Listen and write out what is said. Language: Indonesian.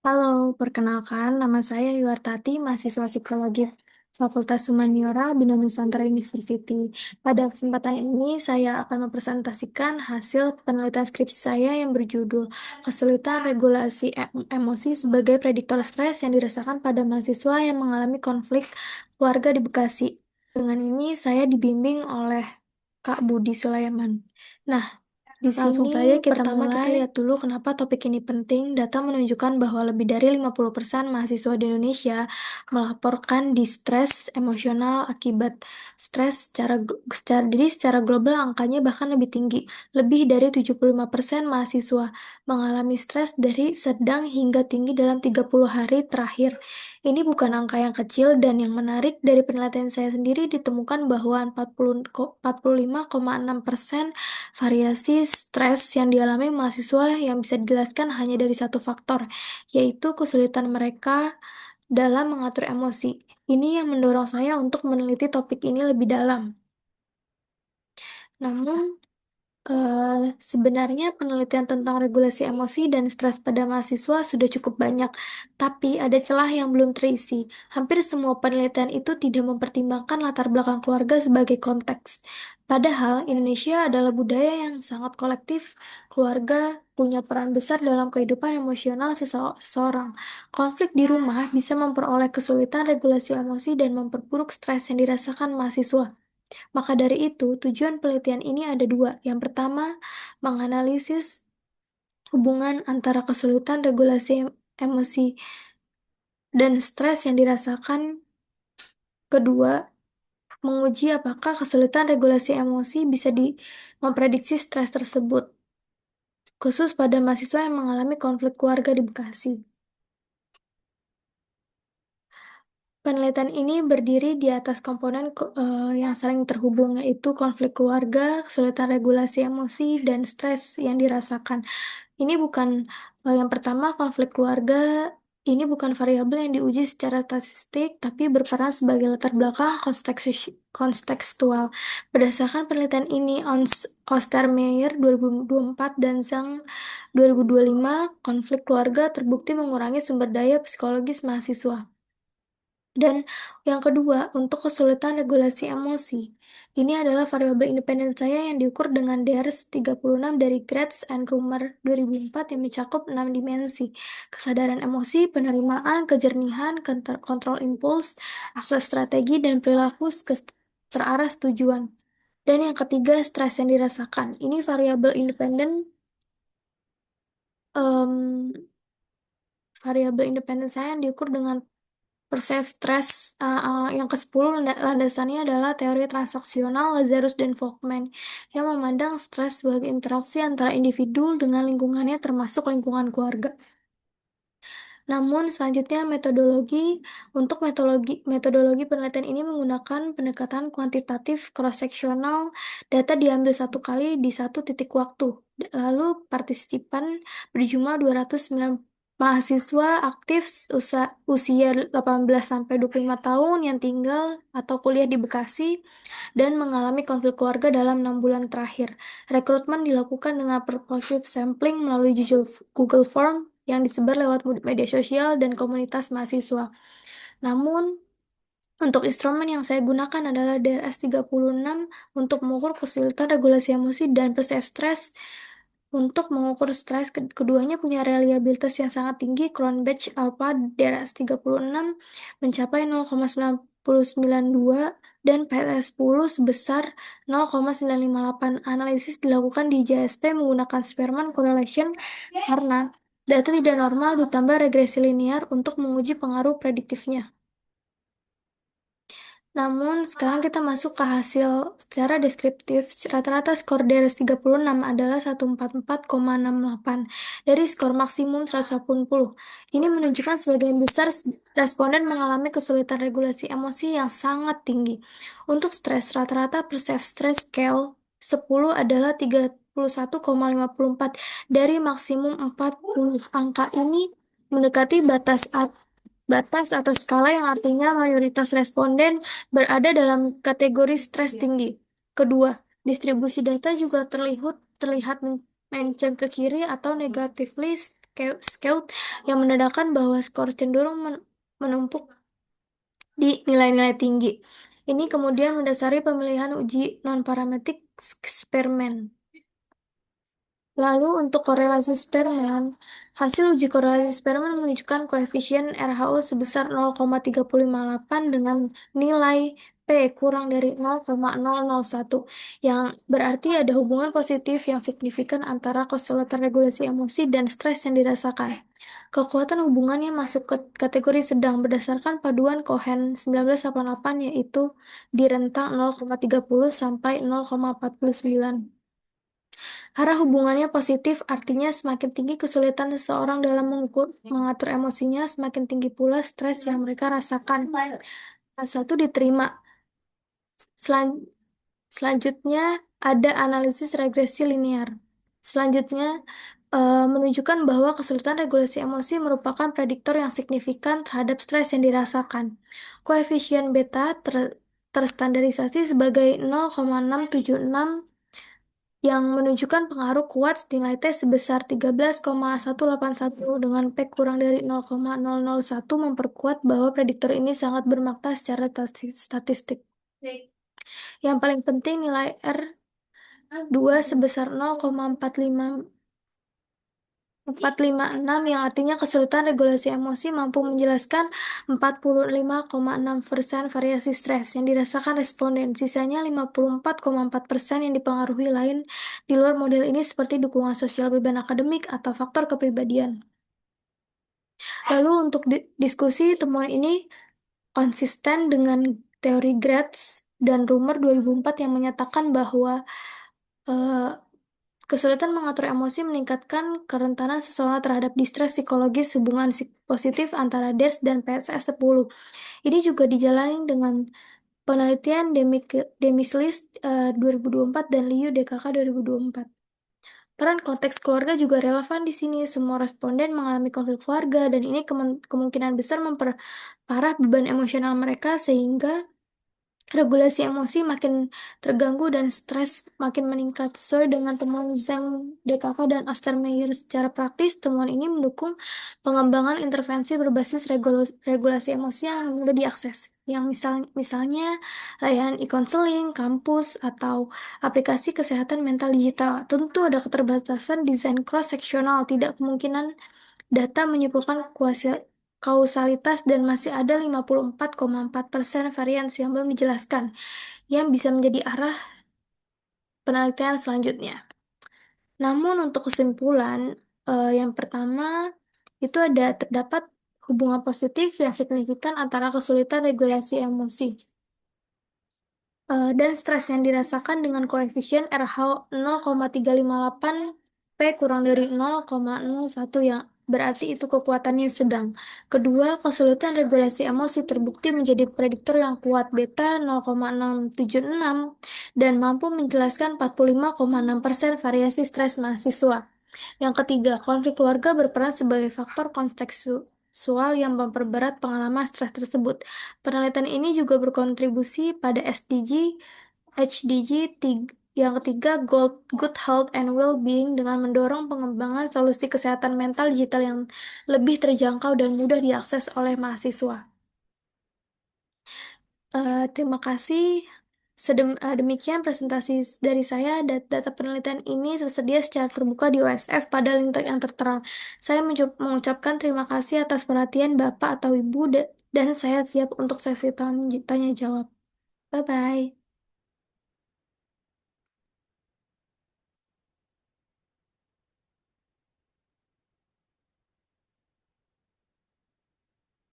Halo, perkenalkan nama saya Yuartati, mahasiswa psikologi Fakultas Humaniora Bina Nusantara University. Pada kesempatan ini, saya akan mempresentasikan hasil penelitian skripsi saya yang berjudul Kesulitan Regulasi Emosi sebagai Prediktor Stres yang dirasakan pada mahasiswa yang mengalami konflik keluarga di Bekasi. Dengan ini, saya dibimbing oleh Kak Budi Sulaiman. Nah, langsung saja kita lihat dulu kenapa topik ini penting. Data menunjukkan bahwa lebih dari 50% mahasiswa di Indonesia melaporkan distres emosional akibat stres jadi secara global angkanya bahkan lebih tinggi. Lebih dari 75% mahasiswa mengalami stres dari sedang hingga tinggi dalam 30 hari terakhir. Ini bukan angka yang kecil dan yang menarik dari penelitian saya sendiri ditemukan bahwa 45,6% variasi stres yang dialami mahasiswa yang bisa dijelaskan hanya dari satu faktor, yaitu kesulitan mereka dalam mengatur emosi. Ini yang mendorong saya untuk meneliti topik ini lebih dalam. Namun, sebenarnya penelitian tentang regulasi emosi dan stres pada mahasiswa sudah cukup banyak, tapi ada celah yang belum terisi. Hampir semua penelitian itu tidak mempertimbangkan latar belakang keluarga sebagai konteks. Padahal Indonesia adalah budaya yang sangat kolektif. Keluarga punya peran besar dalam kehidupan emosional seseorang. Konflik di rumah bisa memperoleh kesulitan regulasi emosi dan memperburuk stres yang dirasakan mahasiswa. Maka dari itu, tujuan penelitian ini ada dua. Yang pertama, menganalisis hubungan antara kesulitan regulasi emosi dan stres yang dirasakan. Kedua, menguji apakah kesulitan regulasi emosi bisa memprediksi stres tersebut, khusus pada mahasiswa yang mengalami konflik keluarga di Bekasi. Penelitian ini berdiri di atas komponen yang saling terhubung, yaitu konflik keluarga, kesulitan regulasi emosi, dan stres yang dirasakan. Ini bukan yang pertama, konflik keluarga ini bukan variabel yang diuji secara statistik, tapi berperan sebagai latar belakang kontekstual. Berdasarkan penelitian ini, Ostermeyer 2024 dan Zhang 2025, konflik keluarga terbukti mengurangi sumber daya psikologis mahasiswa. Dan yang kedua, untuk kesulitan regulasi emosi. Ini adalah variabel independen saya yang diukur dengan DARS 36 dari Gratz and Rummer 2004 yang mencakup 6 dimensi. Kesadaran emosi, penerimaan, kejernihan, kontrol impuls, akses strategi, dan perilaku terarah tujuan. Dan yang ketiga, stres yang dirasakan. Ini variabel independen variabel independen saya yang diukur dengan persep stres. Yang ke-10 landasannya adalah teori transaksional Lazarus dan Volkmann yang memandang stres sebagai interaksi antara individu dengan lingkungannya termasuk lingkungan keluarga. Namun selanjutnya metodologi penelitian ini menggunakan pendekatan kuantitatif cross-sectional. Data diambil satu kali di satu titik waktu. Lalu partisipan berjumlah 209 mahasiswa aktif usia 18-25 tahun yang tinggal atau kuliah di Bekasi dan mengalami konflik keluarga dalam 6 bulan terakhir. Rekrutmen dilakukan dengan purposive sampling melalui Google Form yang disebar lewat media sosial dan komunitas mahasiswa. Namun, untuk instrumen yang saya gunakan adalah DRS 36 untuk mengukur kesulitan regulasi emosi dan persep stres. Untuk mengukur stres, keduanya punya reliabilitas yang sangat tinggi. Cronbach alpha DRS 36 mencapai 0,992 dan PS10 sebesar 0,958. Analisis dilakukan di JSP menggunakan Spearman correlation karena data tidak normal ditambah regresi linear untuk menguji pengaruh prediktifnya. Namun, sekarang kita masuk ke hasil secara deskriptif. Rata-rata skor DRS 36 adalah 144,68 dari skor maksimum 180. Ini menunjukkan sebagian besar responden mengalami kesulitan regulasi emosi yang sangat tinggi. Untuk stres, rata-rata persep stress scale 10 adalah 31,54 dari maksimum 40. Angka ini mendekati batas atas skala yang artinya mayoritas responden berada dalam kategori stres tinggi. Kedua, distribusi data juga terlihat menceng ke kiri atau negatively Scout yang menandakan bahwa skor cenderung menumpuk di nilai-nilai tinggi. Ini kemudian mendasari pemilihan uji non-parametrik eksperimen. Lalu untuk korelasi Spearman, hasil uji korelasi Spearman menunjukkan koefisien RHO sebesar 0,358 dengan nilai P kurang dari 0,001, yang berarti ada hubungan positif yang signifikan antara konstelasi regulasi emosi dan stres yang dirasakan. Kekuatan hubungannya masuk ke kategori sedang berdasarkan paduan Cohen 1988, yaitu di rentang 0,30 sampai 0,49. Arah hubungannya positif, artinya semakin tinggi kesulitan seseorang dalam mengatur emosinya, semakin tinggi pula stres yang mereka rasakan. Satu diterima. Selan- Selanjutnya ada analisis regresi linear. Selanjutnya menunjukkan bahwa kesulitan regulasi emosi merupakan prediktor yang signifikan terhadap stres yang dirasakan. Koefisien beta terstandarisasi sebagai 0,676 yang menunjukkan pengaruh kuat nilai T sebesar 13,181 dengan P kurang dari 0,001 memperkuat bahwa prediktor ini sangat bermakna secara statistik. Yang paling penting nilai R2 sebesar 0,456 yang artinya kesulitan regulasi emosi mampu menjelaskan 45,6% variasi stres yang dirasakan responden. Sisanya 54,4% yang dipengaruhi lain di luar model ini seperti dukungan sosial, beban akademik, atau faktor kepribadian. Lalu untuk diskusi, temuan ini konsisten dengan teori Gratz dan Rumor 2004 yang menyatakan bahwa kesulitan mengatur emosi meningkatkan kerentanan seseorang terhadap distres psikologis hubungan positif antara DERS dan PSS-10. Ini juga dijalani dengan penelitian Demislis 2024 dan Liu DKK 2024. Peran konteks keluarga juga relevan di sini. Semua responden mengalami konflik keluarga dan ini kemungkinan besar memperparah beban emosional mereka sehingga regulasi emosi makin terganggu dan stres makin meningkat. Sesuai dengan temuan Zhang, DKV, dan Ostermeyer, secara praktis, temuan ini mendukung pengembangan intervensi berbasis regulasi emosi yang mudah diakses, yang misalnya layanan e-counseling, kampus, atau aplikasi kesehatan mental digital. Tentu ada keterbatasan desain cross-seksional, tidak kemungkinan data menyimpulkan kausalitas dan masih ada 54,4% varians yang belum dijelaskan yang bisa menjadi arah penelitian selanjutnya. Namun untuk kesimpulan, yang pertama itu terdapat hubungan positif yang signifikan antara kesulitan regulasi emosi dan stres yang dirasakan dengan koefisien RH 0,358 P kurang dari 0,01 yang berarti itu kekuatannya sedang. Kedua, kesulitan regulasi emosi terbukti menjadi prediktor yang kuat beta 0,676 dan mampu menjelaskan 45,6% variasi stres mahasiswa. Yang ketiga, konflik keluarga berperan sebagai faktor kontekstual yang memperberat pengalaman stres tersebut. Penelitian ini juga berkontribusi pada HDG yang ketiga, Good Health and Well-being dengan mendorong pengembangan solusi kesehatan mental digital yang lebih terjangkau dan mudah diakses oleh mahasiswa. Terima kasih. Demikian presentasi dari saya. Data penelitian ini tersedia secara terbuka di OSF pada link yang tertera. Saya mengucapkan terima kasih atas perhatian Bapak atau Ibu dan saya siap untuk sesi tanya jawab. Bye-bye.